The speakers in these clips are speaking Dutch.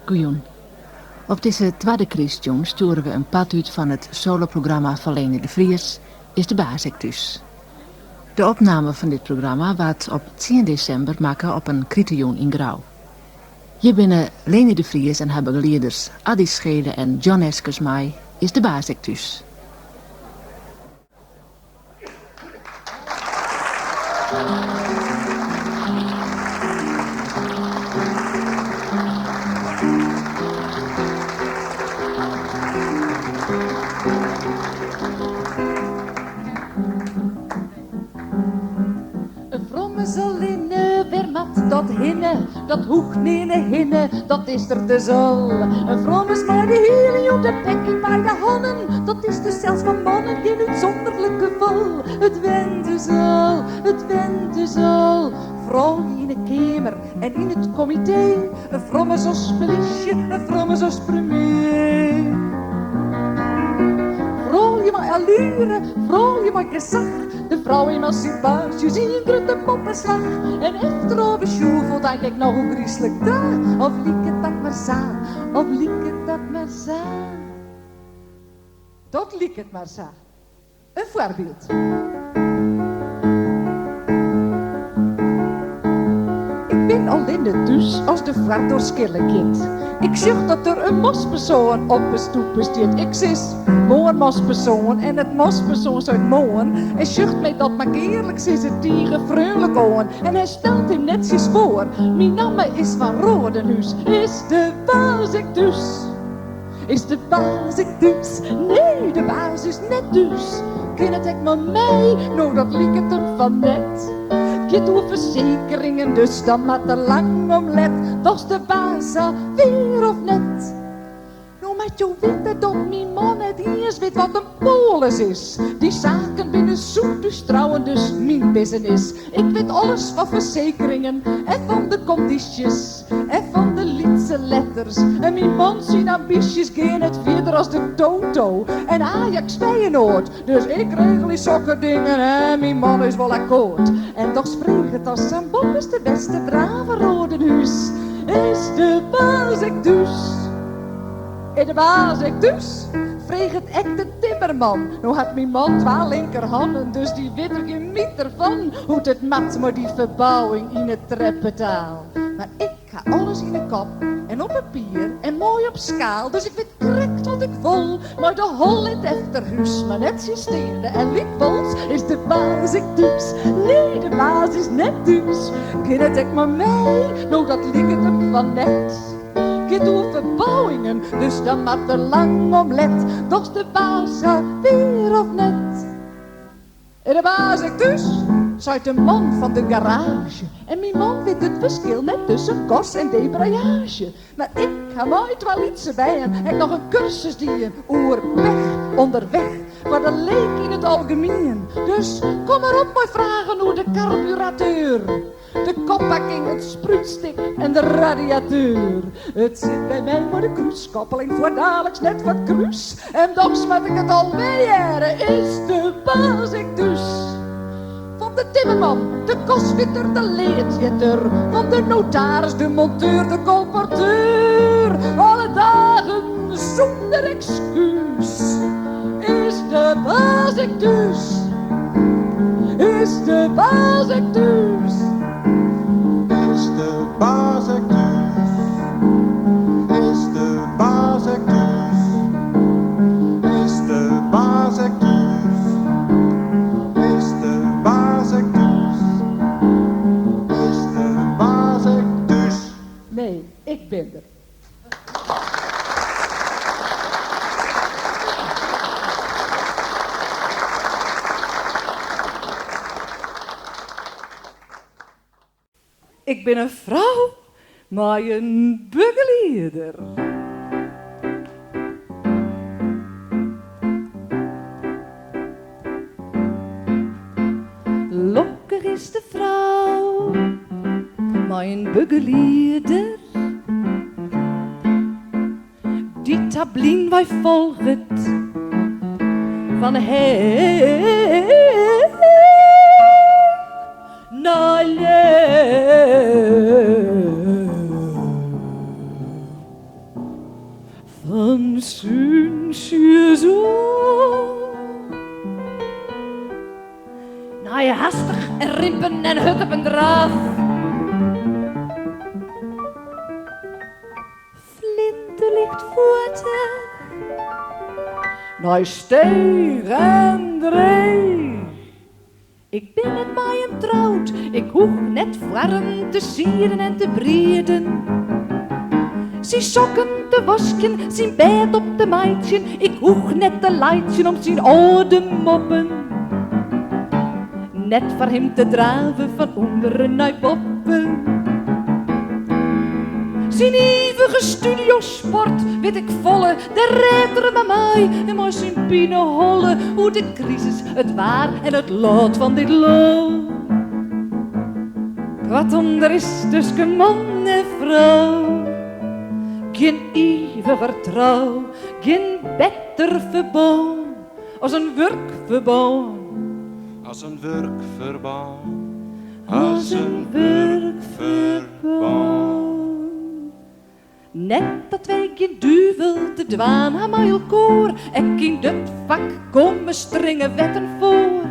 Goeien. Op deze tweede Christjoen sturen we een pad uit van het soloprogramma van Leni de Vries, Is de Bazik dus. De opname van dit programma werd op 10 december maken op een kritejoen in Grauw. Hier binnen Leni de Vries en haar begeleiders Adi Schede en John Eskesmaai Is de Bazik dus. Dat hinne, dat hoek nene hinne, dat is er dus al. Een vrouw is maar de hele op de pekking maar de hannen, dat is dus zelfs van mannen in het zonderlijk geval. Het went dus al, het went dus al. Vrouw in de kamer en in het comité, een vrouw is als felicje, een vrouw is als premier. Vrouw je maar allure, vrouw je maar gezag. De vrouw-emancipatie zie je grote poppenslag. En efterover schoefel denk ik nog hoe griezelig daar. Of liek het dat maar za, of liek het dat maar za. Dat liek het maar za. Een voorbeeld. Ik ben al in de dus als de vaart door skillenkind. Ik zeg dat er een mospersoon op een stoep bestaat. Ik zis mooi mospersoon en het mospersoon uit moon. Hij zucht mij dat maar eerlijk is het dieren vreugelijk aan. En hij stelt hem netjes voor. Mijn naam is van Rodenhuis. Is de baas ik dus? Is de baas ik dus? Nee, de baas is net dus. Ken het ik maar mij? Nou, dat liek het hem van net. Je doet verzekeringen, dus dan maar te lang om let. Doch de baas weer of net. Nou, met jou weten dat mijn man het eerst weet wat een polis is. Die zaken binnen zoet, dus trouwen, dus mijn business. Ik weet alles van verzekeringen en van de condities en van de Lietse letters. En mijn man zijn ambities gaan het verder als de Toto. En Ajax Feyenoord, dus ik regel die sokkerdingen en mijn man is wel akkoord. En toch spreekt het als zijn Bob is de beste brave Rodenhuis. Is de baas ik dus? In de baas ik dus? Vreeg het echt de timmerman. Nou had mijn man 2 linkerhanden, dus die weet er geen meter van. Hoe het mat maar die verbouwing in het treppetaal. Maar ik ga alles in de kop en op papier en mooi op schaal. Dus ik weet correct wat ik wil. Maar de hol in het efterhuis, maar net systeemde en likbols is de baas ik dus. Nee, de baas is net dus. Ken het ik maar mee, nou dat liegt het hem van net. Je doet verbouwingen, dus dan maar te lang om let. Doch de baas weer of net. En de baas ik dus, zei de man van de garage. En mijn man weet het verschil net tussen kos en debrayage. Maar ik ga nooit wel iets bij en heb nog een cursus die een oer weg, onderweg. Maar dat leek in het algemeen. Dus kom maar op maar vragen hoe de carburateur. De koppakking, het spruitstik en de radiateur. Het zit bij mij voor de cruisekoppeling voor dadelijks net wat cruis. En dan smet ik het alweer, is de baas ik dus. Van de timmerman, de kostwitter, de leedjetter. Van de notaris, de monteur, de colporteur. Alle dagen zonder excuus. Is de baas ik dus. Is de baas ik dus. Is de baas ik dus. Is de baas ik dus. Is de baas ik dus. Is de baas ik dus. Is de baas ik dus. Nee, ik ben er. Ik ben een vrouw, maar een begeleerder. Lokker is de vrouw, maar een begeleerder. Die tablien wij volgt van her naar leer. Van Sunsje zo. Na je hastig en rimpen en hut op een draaf. Flinten ligt voeten. Na je steeg en dreig. Ik ben met mij een trouwd. Ik hoef net warm te sieren en te breeden. Zijn sokken te wasken, zijn bed op te maaitjen. Ik hoeg net te leidjen om zijn oude moppen. Net voor hem te draven van onderen naar boven. Zijn eeuwige studiosport weet ik volle. De redder bij mij en maar zijn pine holle. Hoe de crisis, het waar en het lot van dit lot. Wat onder is tussen man en vrouw. Geen eeuwige trouw, geen beter verbond als een werkverbond. Als een werkverband, Als een werkverbond. Net dat wij geen duivel te dwaan aan mij elkoor. En in dit vak komen strenge wetten voor.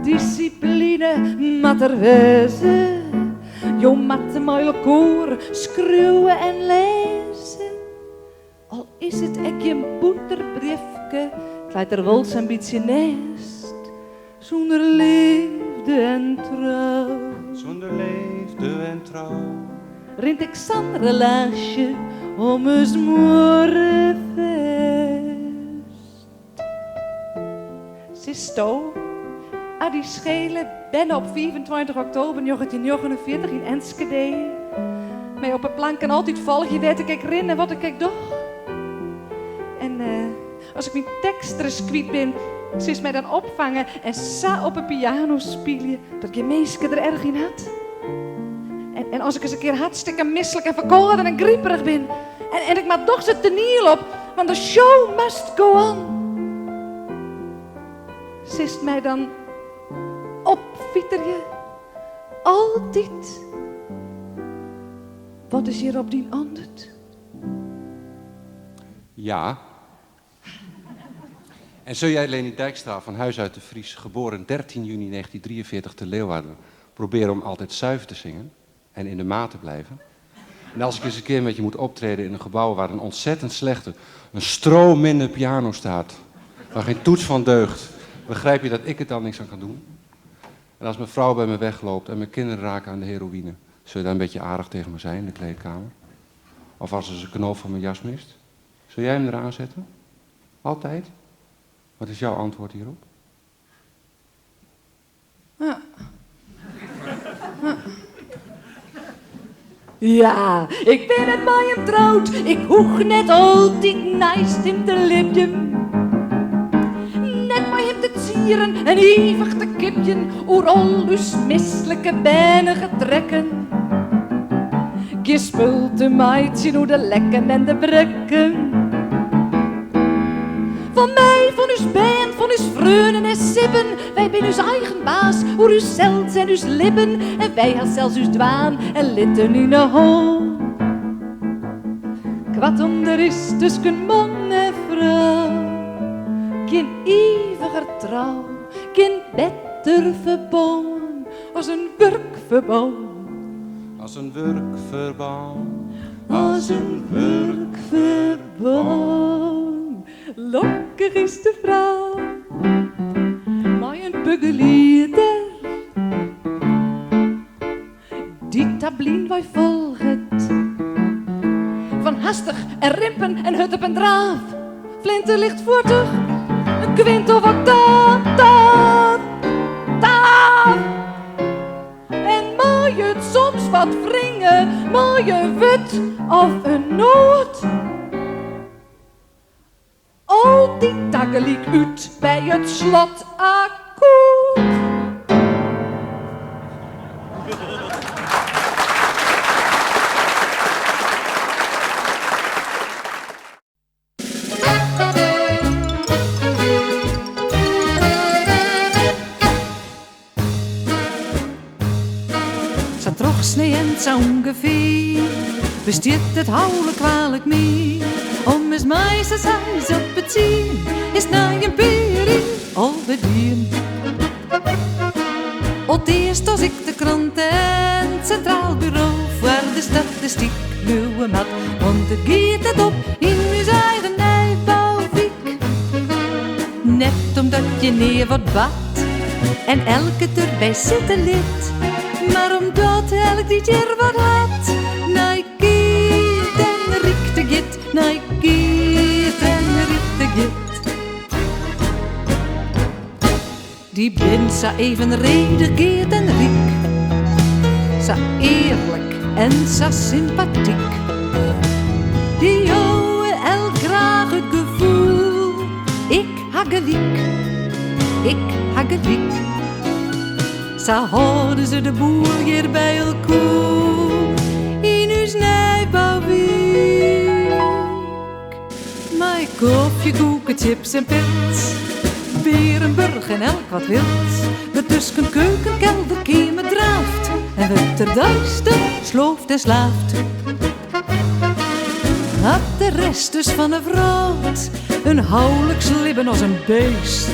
Discipline mat er wezen. Jo mat mij elkoor schreeuwen en lezen. Al is het ek een boeterbriefke, het leidt er wel zijn beetje nest. Zonder liefde en trouw. zonder liefde en trouw. Rint ik z'n relaasje om eens morgenfeest. Zisto, aan die schelen ben op 25 oktober 1949 in Enschede. Mij op een plank en altijd volg je weet ik rinnen wat ik doe. En als ik mijn tekst kwijt ben, ze is mij dan opvangen en sa op een piano spelen dat je meisje er erg in had. En als ik eens een keer hartstikke misselijk en verkouden en grieperig ben. En ik maak toch z'n teniel op, want de show must go on. Ze is mij dan opvieter je altijd. Wat is hier op die antwoord? Ja. En zul jij, Leni Dijkstra, van huis uit de Vries, geboren 13 juni 1943 te Leeuwarden, proberen om altijd zuiver te zingen en in de maat te blijven? En als ik eens een keer met je moet optreden in een gebouw waar een ontzettend slechte, een stroomminder piano staat, waar geen toets van deugt, begrijp je dat ik het dan niks aan kan doen? En als mijn vrouw bij me wegloopt en mijn kinderen raken aan de heroïne, zul je dan een beetje aardig tegen me zijn in de kleedkamer? Of als ze een knoop van mijn jas mist? Zul jij hem eraan zetten? Altijd? Wat is jouw antwoord hierop? Ja, ik ben het mij hem trouwd. Ik hoeg net altijd naast hem te lippen. Net mij hem te tsieren en eeuwig te kipjen. Oer al dus misselijke benen getrekken. Gespult de meidje hoe de lekken en de brekken. Van mij, van uw band, van uw vreunen en sibben. Wij zijn uw eigen baas, hoe uw zelt en uw lippen. En wij had zelfs uw dwaan en litten in de hol. Kwad onder is tussen man en vrouw. Geen eeuwiger trouw, geen beter verbond als een werkverbond. Als een werkverband. Als een werkverbond. Lokkig is de vrouw, maar een begeleerder. Die tablien wij volgt. Van hastig en rimpen en hut op en draaf. Flinten ligt voortig, een kwint of octaaf, taaf, taaf. En mooi het soms wat wringen, mooie wut of een noot. Al die dagen liep uit bij het slot akkoord. Zo troch snee en zo ongeveer besteedt het houden kwalijk meer. Om eens meisjes huis op het zien, is na een peri al bedien. Het eerst als ik de krant en het Centraal Bureau voor de statistiek luwen mat. Want het giet het op in uw eigen Nijbouwwiek. Net omdat je neer wat bad en elke erbij zitten lid. Maar omdat elk dit jaar wat had, nee giet en riek de git, nee giet en riek de git. Die bent zo evenredig geert en riek, zo eerlijk en zo sympathiek. Die jouwe elk graag het gevoel, ik ha geliek, ik ha geliek. Zo houden ze de boel hier bij elkaar in uw Nijbouwwiek. Mijn koffie, koeken, chips en pils, Berenburg en elk wat wilt. De tussen keuken, kelder, kamer draaft en het er duister slooft en slaaft. Had de rest dus van een vrouw een houwelijk slibben als een beest.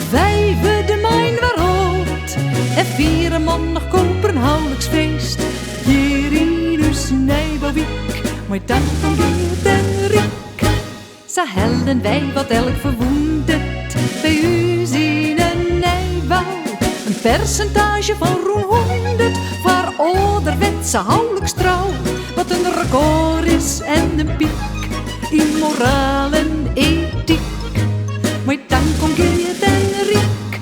Vijven de mijn waarhoofd en vieren man nog koper een houwelijksfeest. Hier in uw Nijbouwwiek, maar dan van Geert en Riek. Zo helden wij wat elk verwoendet bij u zien een Nijbouw. Een percentage van roen 100 voor ouderwetse houwelijkstrouw. Wat een record is en een piek in moraal en ethiek. Maar dan komt Geert en Riek.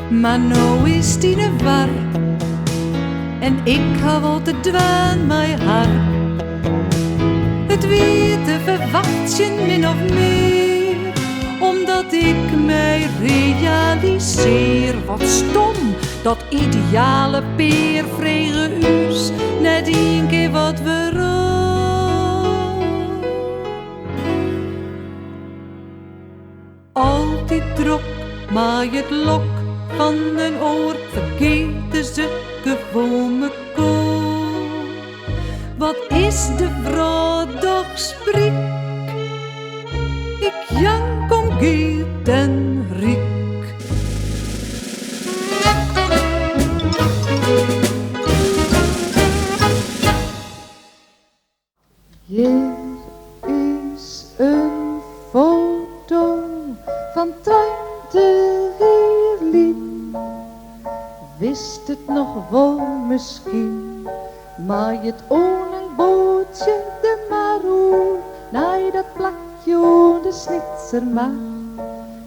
Maar nou is die een war en ik ga wel te dwaan mijn haar. Het weten verwacht je min of meer, omdat ik mij realiseer. Wat stom, dat ideale peer vregen u's net een keer wat we altijd drok, maar het lok van een oor vergeten ze gewoon me kool. Wat is de vrouw doch spreek? Ik jank om Geert en Riek. Hier is een foto van tante Heerlien. Wist het nog wel misschien, maar het onenbootje de Maroe, nee dat plakje de snitser maar.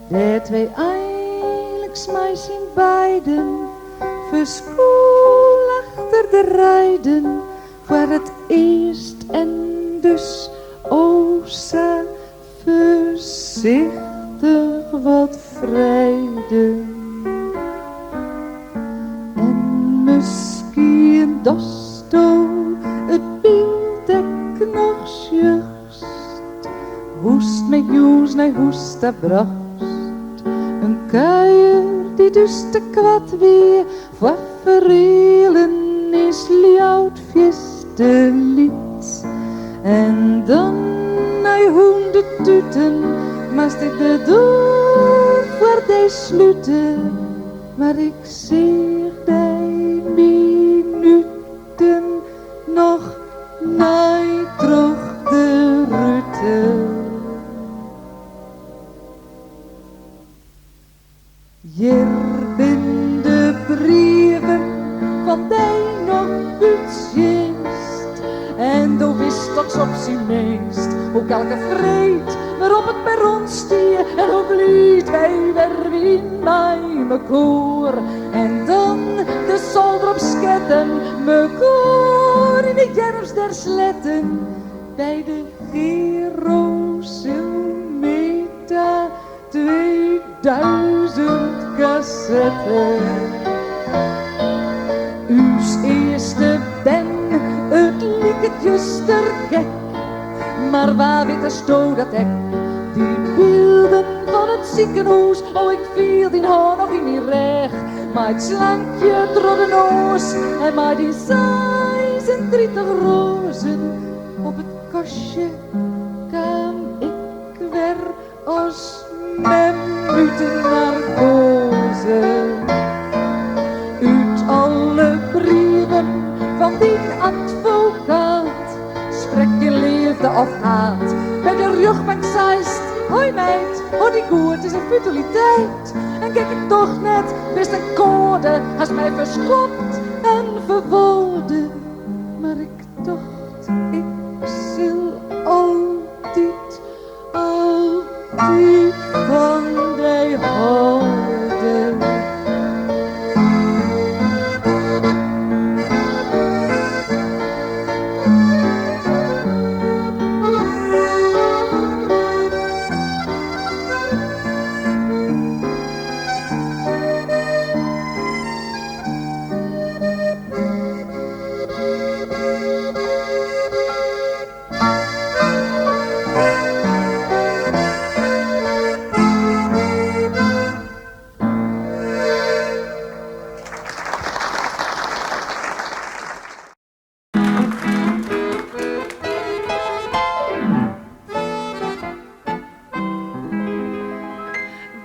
De twee eindelijks mij zien beiden, verschoel achter de rijden, voor het eerst en dus o zo voorzichtig wat vrede. En misschien dosto het beeld ik nog juist, hoest met joes naar hoest dat bracht. Een kuier die dus te kwad weer voor verrelen is liaut fieste lied. En dan hij hoende tuten, maar ik de deur voor die sluiten. Maar ik zie die minuten nog nooit terug de rute. Hier ben de brieven van die nog uitgeest. En dan wist dat op zijn meest ook elke vreed waarop het perron stier. En hoe blied wij weer in mijn koor. En dan de zolder op sketten, me koor in de jerfs der sletten. Bij de Gerosilmeta 2000 cassetten. Uws eerste ben, het liek het juster gek. Maar waar weet de sto dat ik die beelden van het ziekenhuis, oh ik viel die haar nog in die recht. Maar het slankje door de noos en maar die 36 rozen op het kastje liefde of haat. Bij de rugbank zeist, hoi meid, oh die goed is een futiliteit. En kijk ik toch net, wist een code, als mij verschopt en verwoorden. Maar ik dacht, ik zal altijd, altijd van die houden.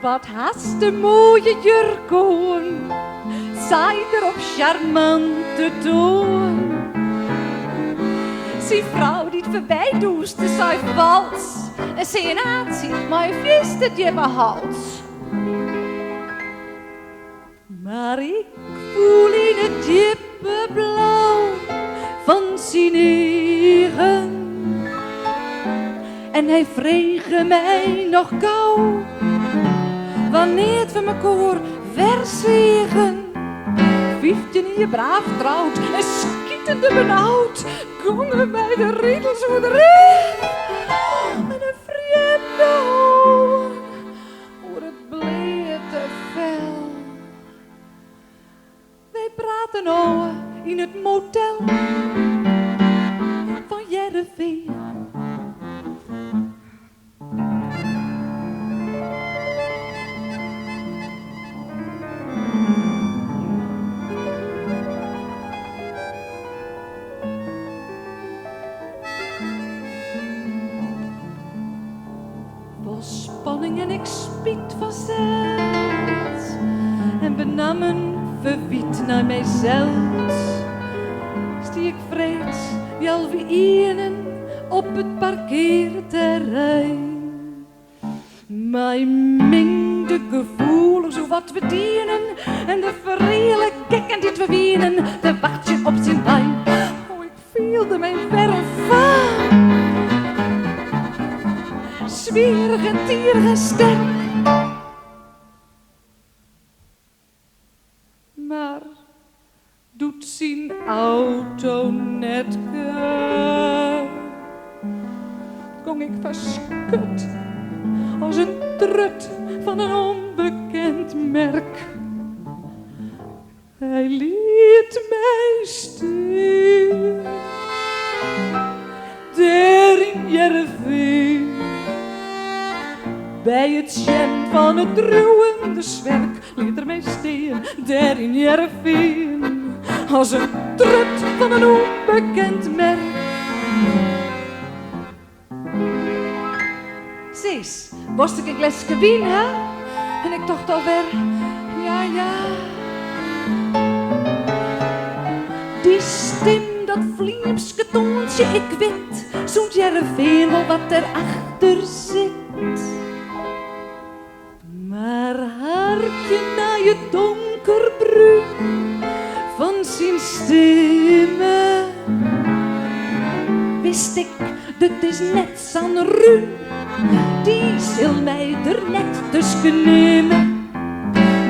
Wat haast de mooie jurk aan, zij er op charmante toon. Zie vrouw die het voorbij doest, zij vals. En zie een aanziet, maar je wist het je behoudt. Maar ik voel in het diepe blauw van zijn eigen. En hij vreeg mij nog gauw, wanneer het van mekaar verzwegen. 15 jaar braaf trouwd en schietende benauwd, gongen mij de riedels voor de rug. En een vreemde ogen voor het blete vel. Wij praten nou in het motel van Jereveen. Spanning en ik spiet van zeld en benammen verwiet naar mijzelf. Stie ik vrees, wel wie ienen op het parkeerterrein. Mijn mingde gevoel, zo wat we dienen en de verreële gekken die we wienen, de wachtje op zijn pijn. Oh, ik vielde mijn verre vaan. Zwierig en tierig en sterk. Maar doet zijn auto net keur. Kon ik verschut als een trut van een onbekend merk. Hij liet mij stil. Daar in Jereveen. Bij het jam van het druwende zwerk liet er mij steen, daar in Jereveen, als een trut van een onbekend merk. Zees, borst ik een glasje wien, hè? En ik dacht alweer, ja. Die stem, dat vliemske toontje, ik weet, zo'n Jereveen wel wat erachter zit. Maar hartje naar je donkerbruin van zijn stemmen, wist ik, dit is net zo'n ruin, die zal mij er net tussen nemen.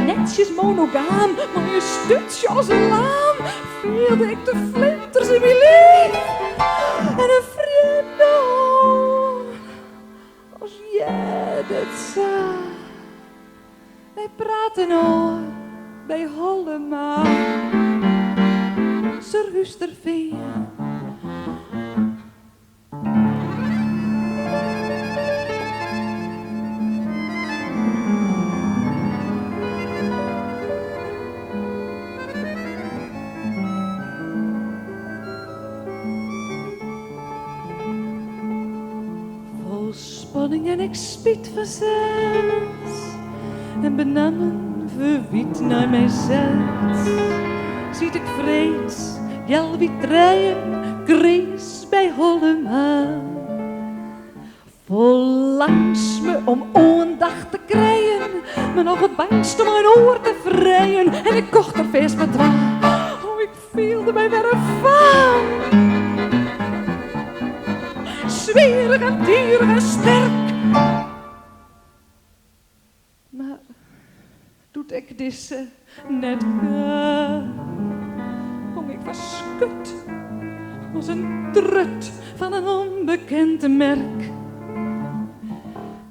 Netjes monogaam, maar je stutje als een laam, vierde ik de flinters in mijn leven. En een vreemde oor, als jij dat zag. Wij praten al bij Hollema, Surhusterveen. Vol spanning en ik spiet vanzelf. En benammen verwiet naar mijzelf. Ziet ik vrees, jel wie treien, krees bij Hollema. langs me om aandacht te krijgen, me nog het bangst om mijn oor te vrijen. En ik kocht er feest met dwaan. Oh, ik voelde mij weer een vaan. Zwerig en dierig en sterk. Maar doet ik deze net gaan. Oh, ik was skut als een trut van een onbekend merk.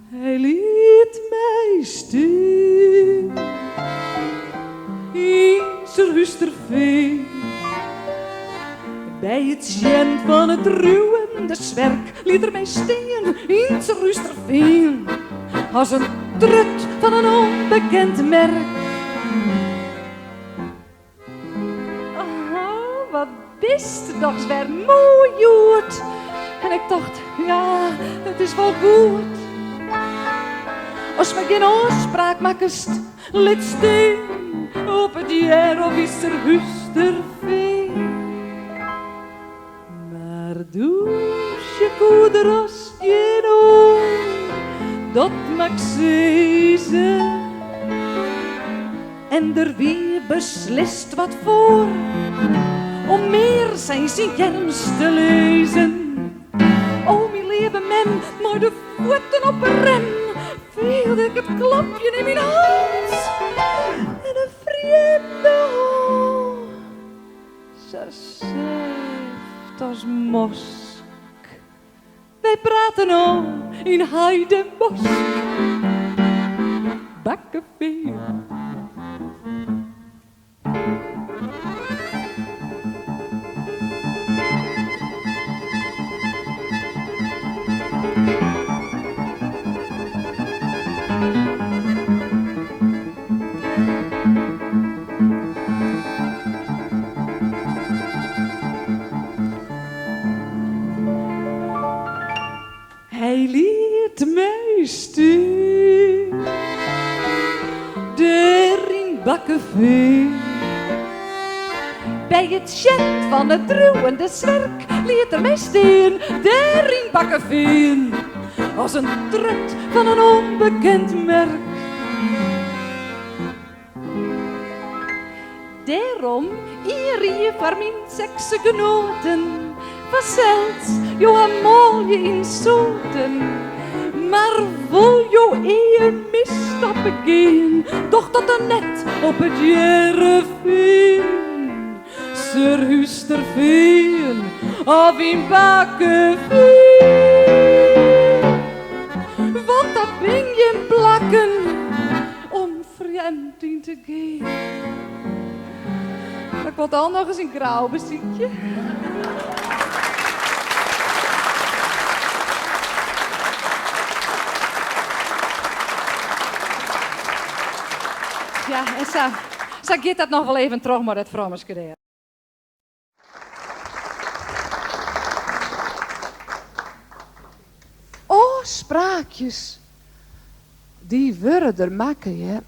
Hij liet mij stil in zijn Rusterveen. Bij het zien van het ruwende zwerk liet er mij steen in zijn Rusterveen. Als een trut van een onbekend merk. Aha, wat bist toch weer mooi joet. En ik dacht, ja, het is wel goed. Als me geen afspraak maakst, let steen op het jaar of is er Rusterveen. Maar doe je koederos geen oor, dat mag zezen. En er weer beslist wat voor, om meer zijn germs te lezen. O, mijn lieve men, maar de voeten op een rem, voelde ik het klapje in mijn hals. En een vreemde hand, zo zacht als mosk. Wij praten al in Heidenbosch. Bakkeveen. Hij liet mij stil, daar in Bakkeveen. Bij het jet van het druwende zwerk liet er mij steen, daar in Bakkeveen. Als een trut van een onbekend merk. Daarom hier voor mijn seksgenoten, vanzelfs jou een mooie in zoten. Maar wil jou een misstappen gaan, doch dat er net op het Jereveen. Sur Rusterveen of in Bakkeveen. Want daar ben je in plakken om vreemd in te gaan. Ik wil dan nog eens een grauw beziekje. Ja, en zo gaat dat nog wel even terug maar dat vrommeskedeel. Oh, spraakjes. Die worden er makkelijk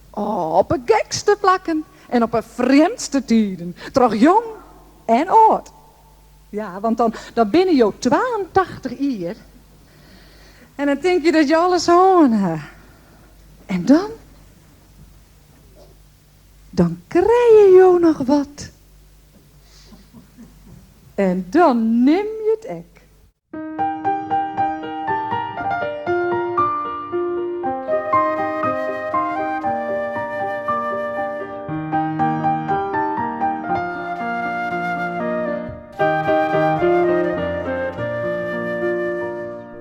op het gekste plakken en op het vreemdste tijden. Toch jong en oud. Ja, want dan binnen je 82 jaar. En dan denk je dat je alles aan hebt. En dan krijg je jou nog wat. En dan neem je het ek.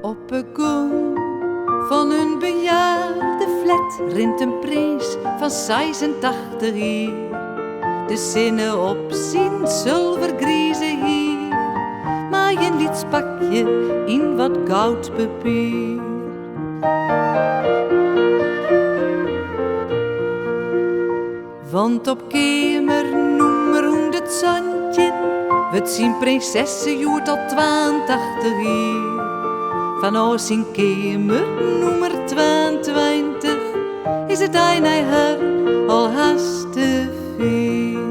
Op een gang van een bejaarde flat rint een prins van 86 jaar. De zinnen op zijn zilvergrieze hier, maar je liedspakje in wat goudpapier. Want op kamer nummer 100 zandje wordt zijn prinsesse joert al 82 jaar. Van ons in kamer nummer 22 is het een hij haar al haast te veel.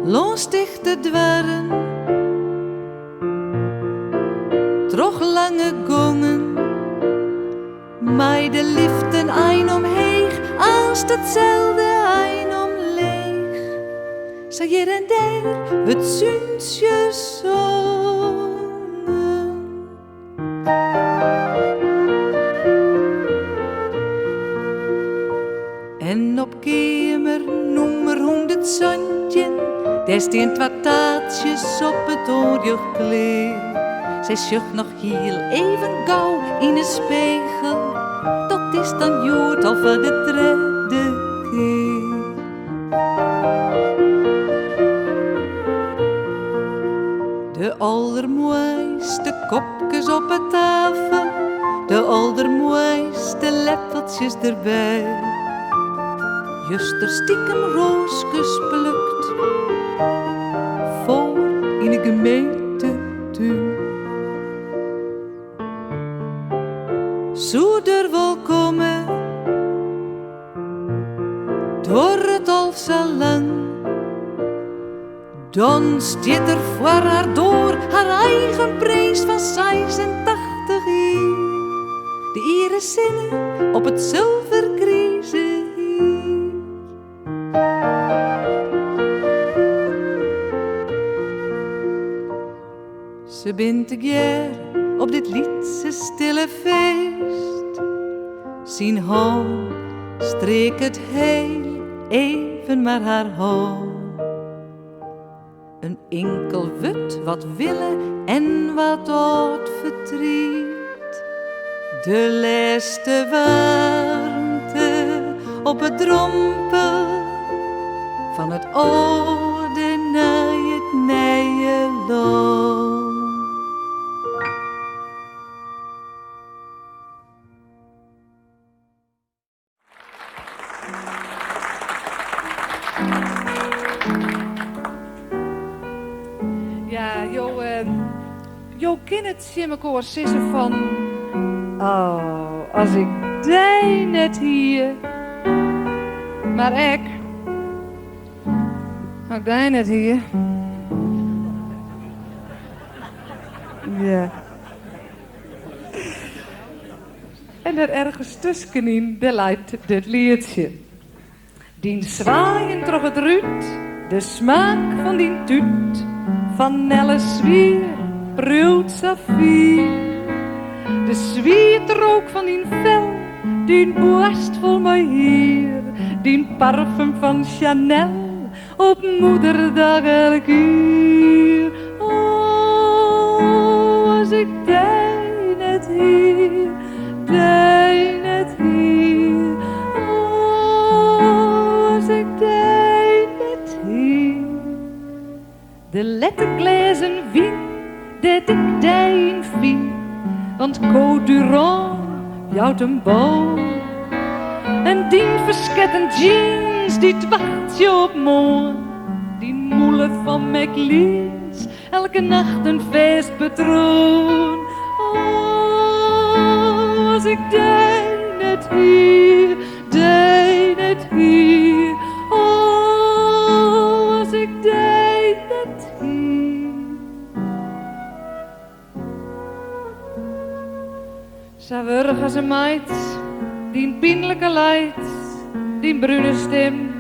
Los dichte dwerren, troch lange gongen, mij de liften ein omheeg, als hetzelfde ein omleeg. Zij hier en daar, het zuntje zongen. En op kamer nummer 100 zandje, daar staan wat taartjes op het orgelkleed. Zij zucht nog heel even gauw in de spiegel, dat is dan jood al voor de derde keer. De allermooiste kopjes op de tafel, de allermooiste lepeltjes erbij. Juster stiekem roosjes plukt, voor in de gemeentetuin. Zoeder wil komen, door het al zo lang. Dan stiet er voor haar door haar eigen prijs van 86 jaar. De ere zinnen op het zilvergrijze hier. Ze bent together op dit liedse stille feest. Zijn hand streek het heel even maar haar hand. Een enkel wut wat willen en wat oud verdriet. De laatste warmte op het drempel van het oude naar het nieuwe land. Jo kan het Simmekoor sissen van... Oh, als ik die net hier... Maar ik... Als ik die net hier... Ja. En er ergens tussenin, daar leidt dit liedje. Die zwaaien trog het ruut, de smaak van die tuut... Van Nelle zwier, bruut saffier. De zwietrook van die vel, die borst vol mij hier. Die parfum van Chanel, op moederdag elk uur. Oh, als ik die net hier, die net hier. Oh, als ik die net hier. De letterglazen wien, dat ik dijn vie, want Côte Durand jouwt een bouw. En die versketten jeans, die wacht je op morgen. Die moele van McLean's, elke nacht een feestpatroon. Oh, als ik dijn het hier, dijn het hier. Oh, als ik dijn het hier. Zo wurg als een meid, die pijnlijke leid, die brune stem,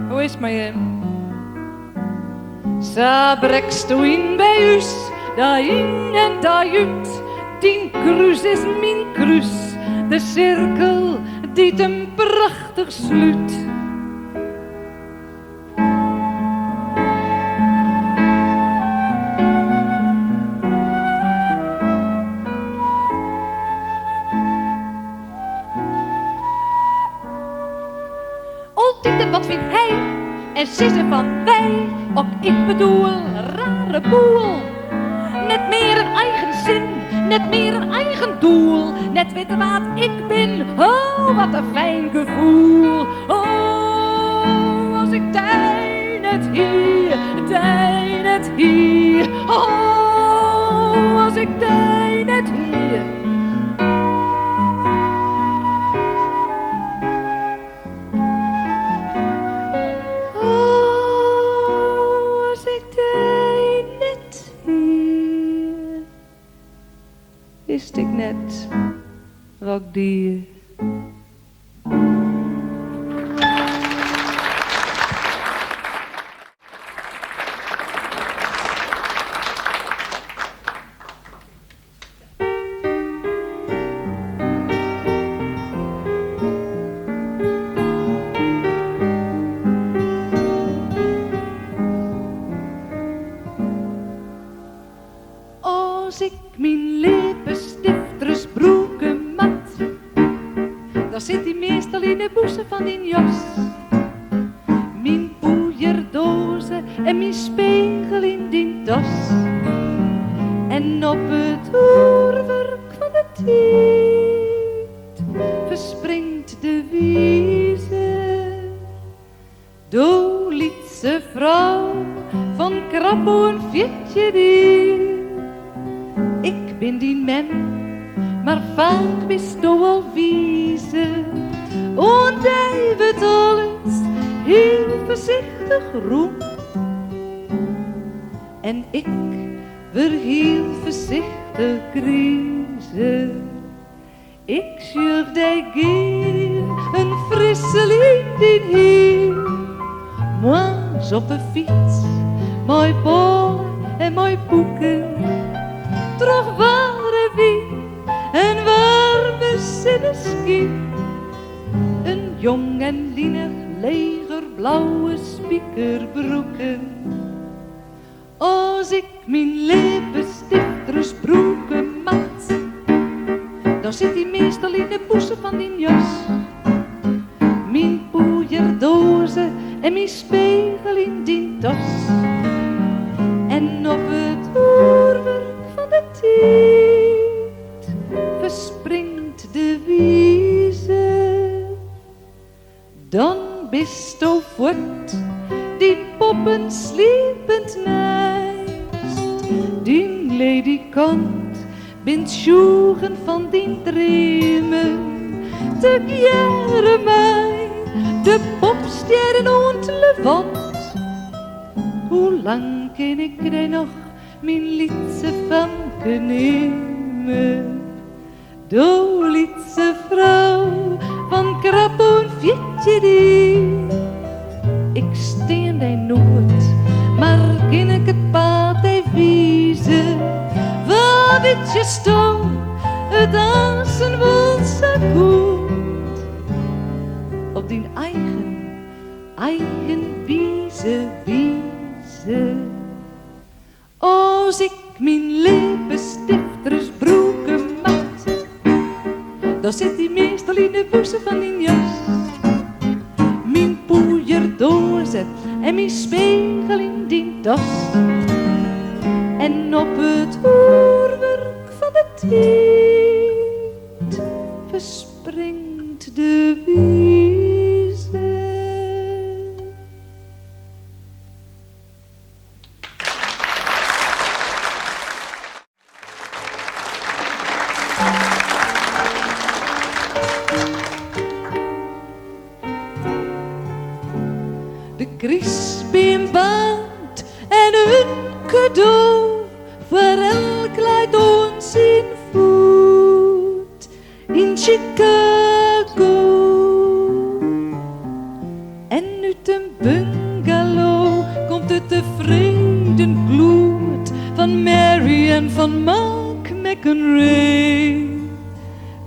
hoe is mij hem? Zo brekst u in bij us, daar in en daar uit, die kruis is mijn kruis, de cirkel die hem prachtig sluit. Wat vindt hij en zissen van wij, ook ik bedoel, rare boel. Net meer een eigen zin, net meer een eigen doel. Net weten wat ik ben, oh wat een fijn gevoel. Oh, als ik dijn het hier, dijn het hier. Oh, als ik dijn het hier. waardeer. Als ik mijn lippenstifters-broeken mat, dan zit die meestal in de boezem van die jas. Mijn poeierdozen en mijn spiegel in die tas. En op het oerwerk van de tijd verspringt de wieze. Do lietse vrouw van Krappo een vietje dier. Ik ben die man, maar vaak bist du al wiese. En hij weet alles heel voorzichtig roem. En ik weer heel voorzichtig griezen. Ik zucht die geer een frisse lied in hier. Moi op een fiets, mooi bol en mooi boeken. Terug waren wie en warme zinneski. Een jong en lienig leger blauwe spiekerbroeken. Als ik mijn lippenstifters-broeken mat, dan zit die meestal in de boezem van die jas. Mijn poeierdozen en mijn spiegel in die tas. En op het oerwerk van de tijd verspringt de wieze. Dan bist du voort, die poppen sliepend naast. Die ledikant bent sjoegen van die dreamen. Te jaren mij, de popsterren ontlevant. Hoe lang ken ik die nog mijn liedse vanke nemen? Do liedse vrouw van Krappo een vietje die. Ik steen die nooit, maar ken ik het paard die wiezen. Waar weet je stom, het dansen wil zo goed. Op die eigen wieze. Als ik mijn lippenstifters-broeken mat, dan zit die meestal in de boezem van die jas. Mijn poeierdozen en mijn spiegel in die tas. En op het oerwerk van de tijd verspringt de wieze. De crispinband en een cadeau voor elk leidt ons in voet in Chicago. En uit een bungalow komt het tevreden gloed van Mary en van Mark McEnroe.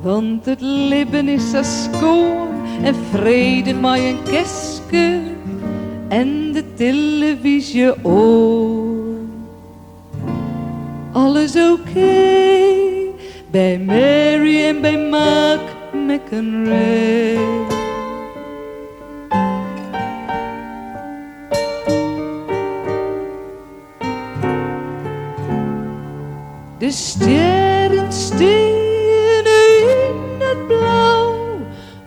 Want het leven is zo schoon en vrede maar een keske en de televisie ook. Alles oké bij Mary en bij Mark McEnroe. De sterren stenen in het blauw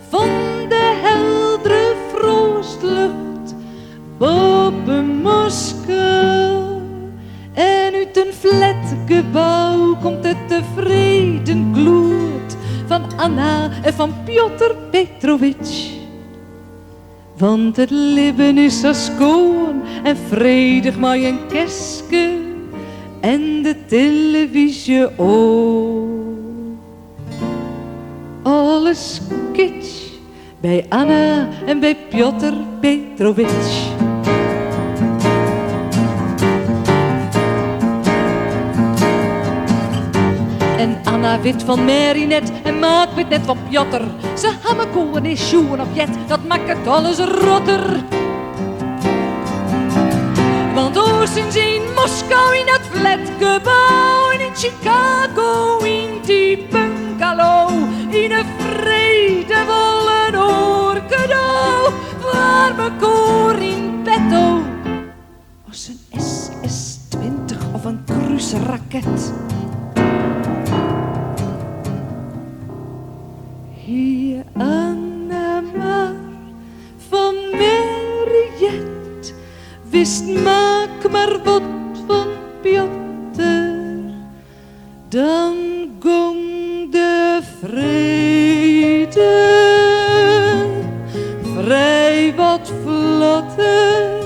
van de heldere vroostlucht boven Moskou. En uit een flatgebouw komt het tevreden gloed van Anna en van Piotr Petrovich. Want het leven is zo schoon en vredig maar een keske en de televisie ook. alles kitsch bij Anna en bij Piotr Petrovitch. En Anna wit van Marinet en Maak wit net van Piotr. Ze hebben koren en schoen op jet, dat maakt het alles rotter. Want oostens in Moskou in het flatgebouw, en in Chicago in die bungalow, in een vredevolle oorcadeau, waar me koor in petto als een SS-20 of een cruiseraket. Hier Anna maar van Mariet, wist maak maar wat van Piotr, dan gong de vrede vrij wat vlotter,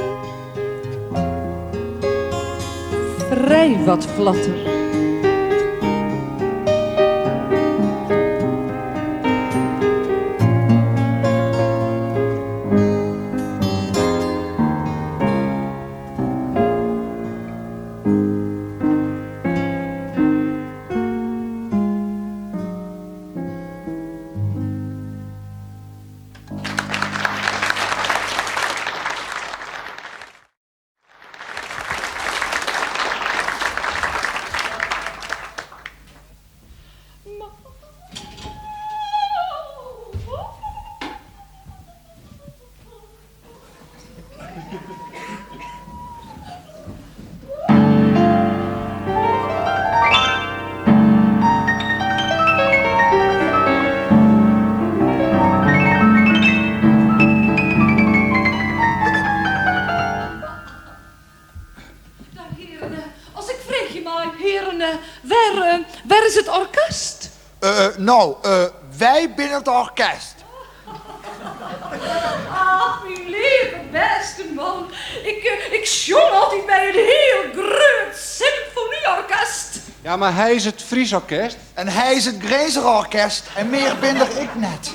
vrij wat vlotter. Waar is het orkest? Wij binnen het orkest. Ach, mijn lieve beste man. Ik zong altijd bij een heel groot symfonieorkest. Ja, maar hij is het Fries orkest. En hij is het Grenzerorkest. En meer binder ik net.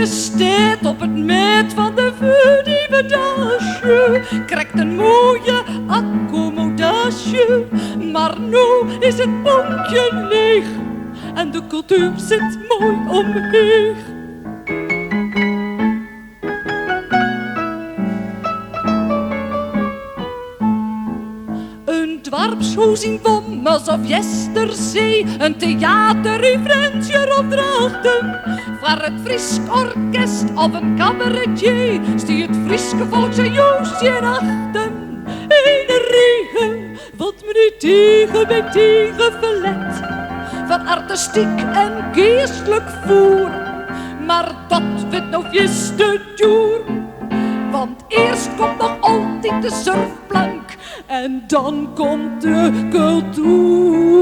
Staat op het met van de verdievedage, krijgt een mooie accommodatie, maar nu is het bonkje leeg en de cultuur zit mooi omheen. Een dwarpshuis in Bommels of Jesterzee, een theater in Frensje of Drachten, waar het Fries orkest of een cabaretier, stie het Frieske volk zijn Joostje in achten. In de regen, wat me niet tegen bij tegenverlet, van artistiek en geestelijk voer, maar dat vindt nog eens de duur. Want eerst komt nog altijd de surfplank en dan komt de cultuur.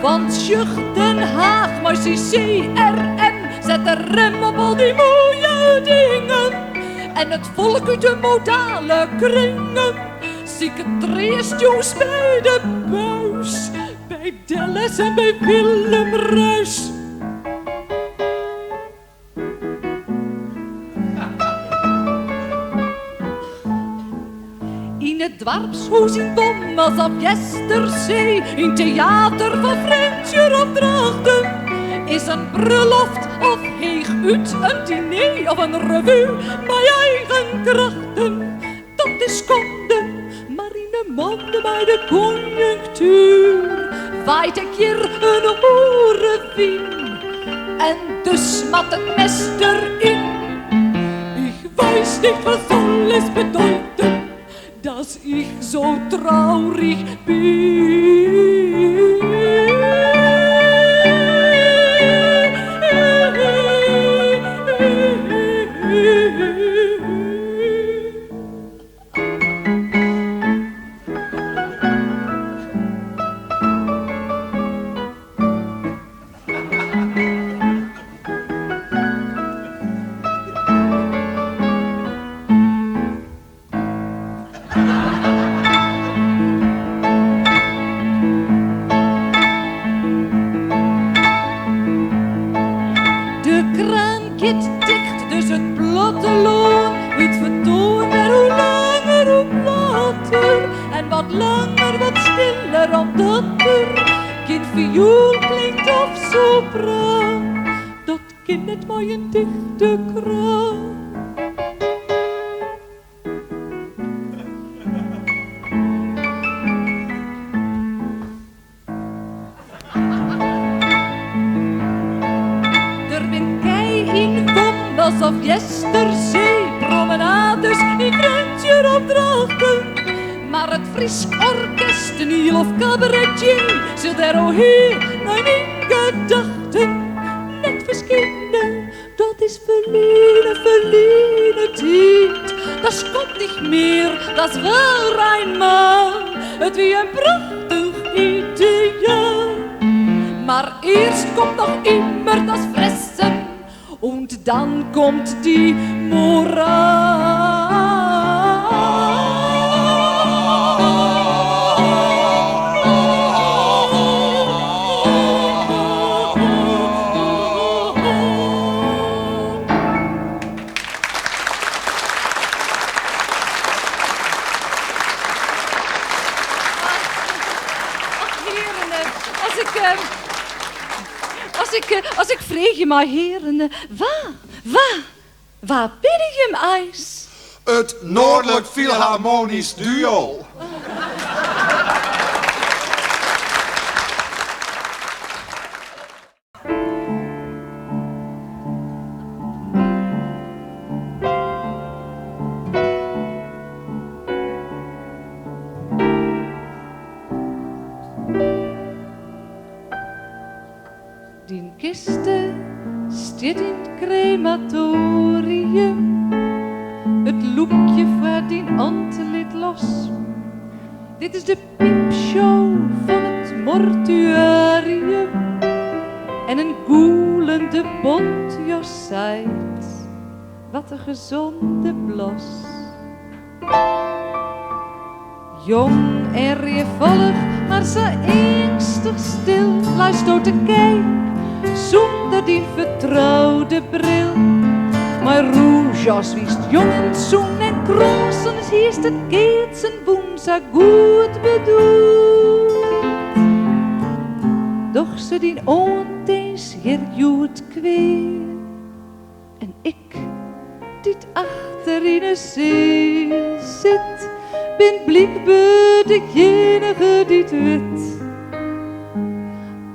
Want Schucht Den Haag, maar CRM, zet de rem op al die mooie dingen. En het volk uit de modale kringen, zie ik het treestjoes bij de buis, bij Dallas en bij Willem Ruis. In het dwarpshuis in Bommels op Jesterzee, in theater van Frensje of Drachten, is een bruiloft of heeg uit een diner of een revue bij eigen krachten. Dat is konde, maar in de manden bij de conjunctuur waait ik hier een orenwien en dus mat het mes erin. Ik waai weiß nicht, was soll es bedeuten, dass ich so traurig bin. Dann kommt die Als ik vreeg je maar, heren, waar ben je hem ijs? Het Noordelijk Philharmonisch Duo. Die kiste staat in het crematorium. Het loekje voor die antelid los. Dit is de piepshow van het mortuarium. En een goelende bontjas zijt. Wat een gezonde blos. Jong en revollig, maar zo angstig stil. Luister te kijken. Zonder die vertrouwde bril. Maar Roejas wist jongen zoen en krozen. Dus hier is het keetsen woensdag goed bedoeld. Doch ze die onteens hier goed kweer. En ik, dit achter in een zeel zit, ben blijkbaar degene die het weet.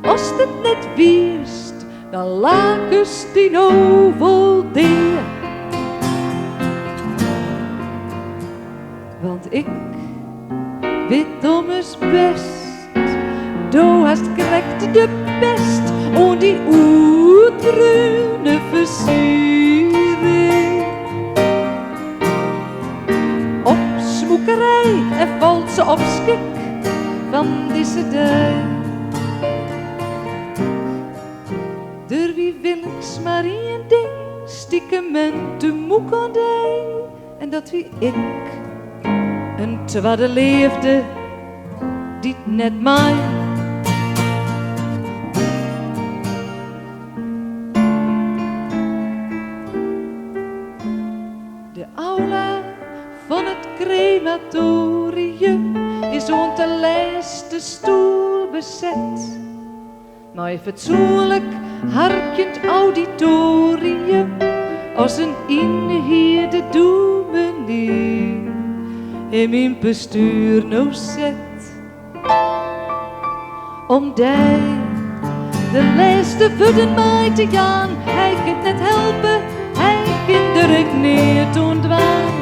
Als het net wierst, dan lakens die nou vol deer. Want ik weet om eens best, do hast krijgt de pest, en die oetrune versiering. Op smoekerij en valt ze op schik van deze dag. Der wie wilks maar één ding, stiekem en te moek aan dij. En dat wie ik, een tweede leefde, die net mij. De aula van het crematorium is rond de laatste stoel bezet. Maar een fatsoenlijk harkend auditorium als een ingeheerde dominee in mijn bestuur nou zet. Omdat de laatste voeten mij te gaan, hij kan net helpen, hij kan de ik niet ontwaan.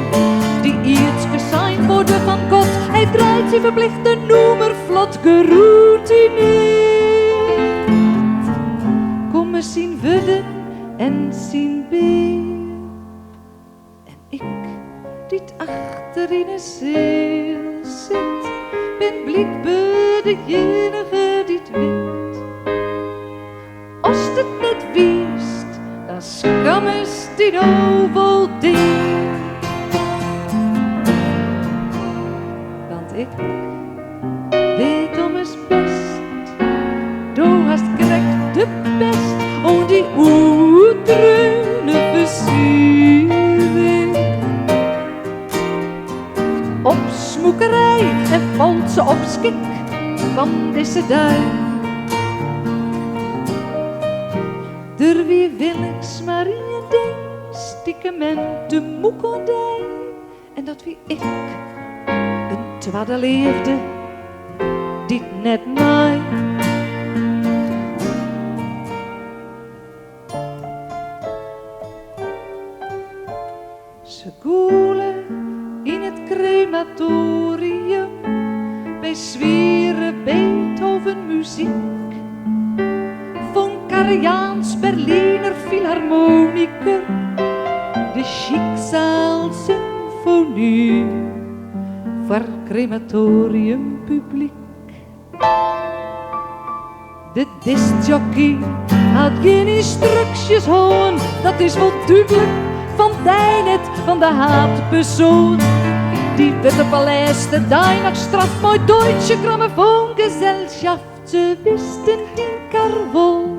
Die ietske zijn worden van God, hij draait zijn verplichte noemer vlot geroutineerd. Kom me zien wudden en zien beer. En ik, die achter in een zeel zit, ben blijkbaar de enige die het weet. Als het net wist, dan skam is die nou wel ding. Want ik weet om eens best, du hast correct de best, om die oerdreunen versiering. Op smoekerij en valse opschik van deze duin. Er wie willens maar in je ding, stiekem en de moekondij. En dat wie ik, een twadde leefde, dit net mij. Ze koelen in het crematorium, bij zwieren Beethoven muziek. Von Karajaans Berliner Philharmoniker, de Schicksalsymfonie voor crematoriumpubliek. De discjockey had geen instructies hoorn, dat is wel duidelijk van Dijnet, van de haatpersoon. Die witte paleizen, die nog straf mooi Deutsche Grammophongesellschaft, ze wisten geen karwol.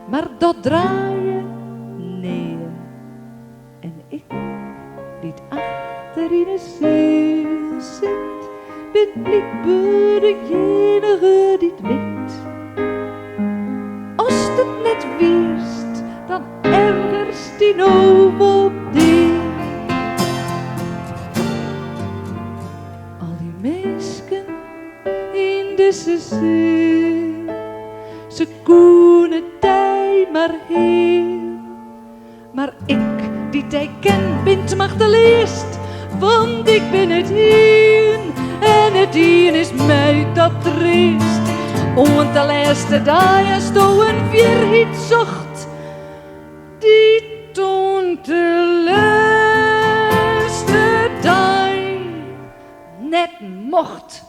Maar dat draaien, nee. En ik, die achter in een zeel zit, ben blijkbaar de enige die het weet. Als het net wist, dan ergers die nou op die. Al die meisken in deze zee, ze koenen tij maar heel. Maar ik, die tij ken, ben te machteloos, want ik ben het hier. En het hier is mij dat triest. Want de laatste dagen stoen weer iets zocht. Die toont de laatste dag net mocht.